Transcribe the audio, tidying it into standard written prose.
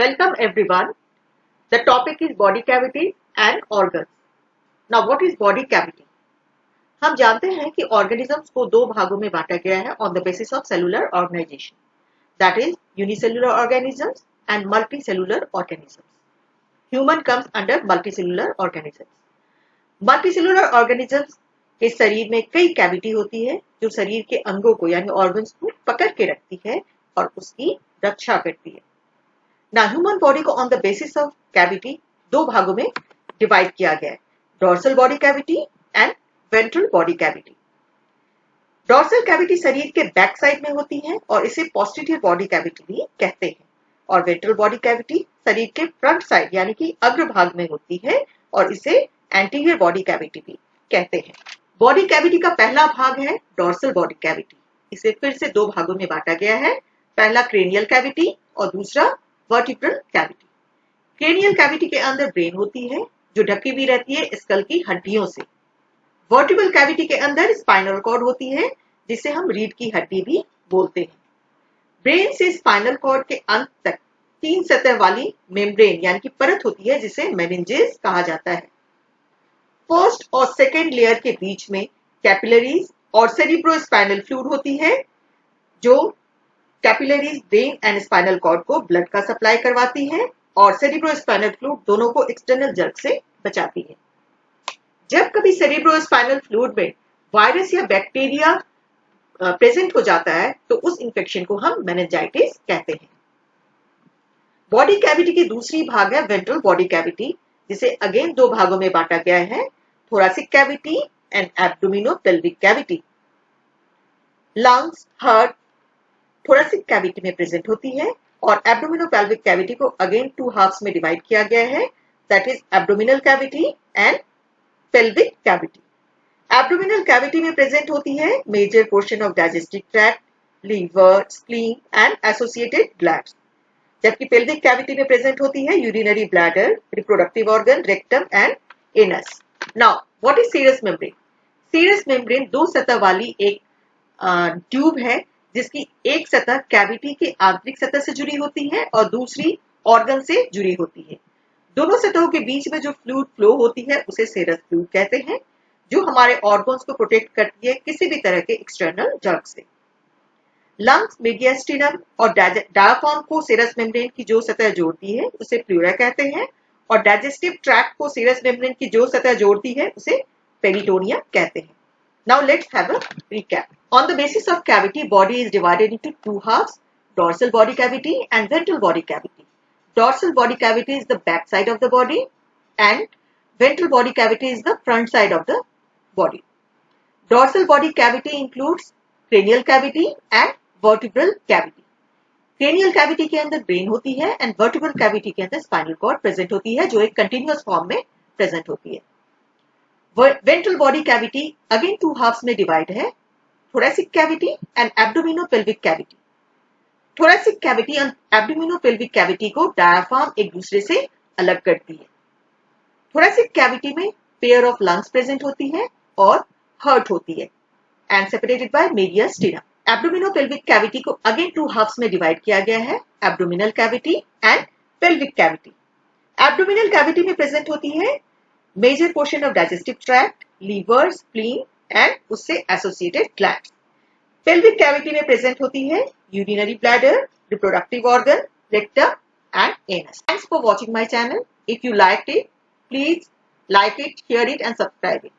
Welcome everyone. The topic is body cavity and organs. Now what is body cavity? हम जानते हैं कि organisms को दो भागों में बांटा गया है on the basis of cellular organization. That is unicellular organisms and multicellular organisms. Human comes under multicellular organisms. Multicellular organisms के शरीर में कई कैविटी होती है जो शरीर के अंगों को यानी ऑर्गन्स को पकड़ के रखती है और उसकी रक्षा करती है. Now human body को on the basis of cavity दो भागों में डिवाइड किया गया है, dorsal body cavity and ventral body cavity. Dorsal cavity शरीर के बैक साइड में होती है और इसे posterior body cavity भी कहते हैं और ventral body cavity शरीर के फ्रंट साइड यानी कि अग्र भाग में होती है और इसे anterior body cavity भी कहते हैं. बॉडी कैविटी का पहला भाग है डॉर्सल बॉडी कैविटी. इसे फिर से दो भागों में बांटा गया है, पहला क्रेनियल कैविटी और दूसरा वर्टिब्रल कैविटी. क्रेनियल कैविटी के अंदर ब्रेन होती है जो ढकी हुई रहती है स्कल की हड्डियों से. वर्टिब्रल कैविटी के अंदर स्पाइनल कॉर्ड होती है जिसे हम रीढ़ की हड्डी भी बोलते हैं. ब्रेन से स्पाइनल कॉर्ड के अंत तक तीन सतह वाली मेम्ब्रेन यानी कि परत होती है जिसे मेनिंजेस कहा जाता है. फर्स्ट और सेकेंड लेयर के बीच में कैपिलरीज और सेरिब्रोस्पाइनल फ्लूइड होती है जो capillaries brain and spinal cord को ब्लड का सप्लाई करवाती है और सेरिब्रोस्पाइनल फ्लूइड दोनों को एक्सटर्नल जर्क से बचाती है. जब कभी सेरिब्रोस्पाइनल फ्लूइड में वायरस या बैक्टीरिया प्रेजेंट हो जाता है तो उस इंफेक्शन को हम मेनिंजाइटिस कहते हैं. बॉडी कैविटी की दूसरी भाग है वेंट्रल बॉडी कैविटी जिसे अगेन दो भागों में बांटा गया है, thoracic cavity and abdominopelvic cavity. Lungs, heart thoracic cavity में प्रेजेंट होती है और abdominopelvic cavity को अगेन टू हाफ्स में डिवाइड किया गया है, that is abdominal cavity and pelvic cavity. Abdominal cavity में प्रेजेंट होती है major portion of digestive tract, liver, spleen and associated glands, जबकि पेल्विक कैविटी में प्रेजेंट होती है urinary bladder, reproductive organ, rectum and anus. Now what is serous membrane? Serous membrane दो सतह वाली एक ट्यूब है जिसकी एक सतह कैविटी के आंतरिक सतह से जुड़ी होती है और दूसरी ऑर्गन से जुड़ी होती है. दोनों सतहों के बीच में जो फ्लूइड फ्लो होती है उसे सीरस फ्लूइड कहते हैं जो हमारे ऑर्गन्स को प्रोटेक्ट करती है किसी भी तरह के एक्सटर्नल जर्क से. लंग्स, मीडियास्टिनम और डायाफ्राम को सीरस मेम्ब्रेन की जो सतह जोड़ती है उसे प्लूरा कहते हैं और डाइजेस्टिव ट्रैक्ट को सीरस मेम्ब्रेन की जो सतह जोड़ती है उसे पेरिटोनियम कहते हैं. Now let's have a recap. On the basis of cavity body is divided into two halves, dorsal body cavity and ventral body cavity. Dorsal body cavity is the back side of the body and ventral body cavity is the front side of the body. Dorsal body cavity includes cranial cavity and vertebral cavity. Cranial cavity के अंदर brain होती है and vertebral cavity के अंदर spinal cord present होती है जो एक कंटिन्यूअस फॉर्म में प्रेजेंट होती है. Ventral body cavity again two halves में डिवाइड है, thoracic cavity and abdominopelvic cavity. thoracic cavity and abdominopelvic cavity को डायाफ्राम एक दूसरे से अलग करती है. thoracic cavity में पेयर ऑफ लंग्स प्रेजेंट होती है और हार्ट होती है and separated by mediastinum. Abdominopelvic cavity को अगेन टू हाफ्स में डिवाइड किया गया है, abdominal cavity and pelvic cavity. Abdominal cavity में प्रेजेंट होती है major portion of digestive tract, liver, spleen and उससे एसोसिएटेड ग्लैंड्स. Pelvic cavity में प्रेजेंट होती है urinary bladder, reproductive organ, rectum and anus. Thanks for watching my channel. If you liked it, please like it, share it and subscribe it.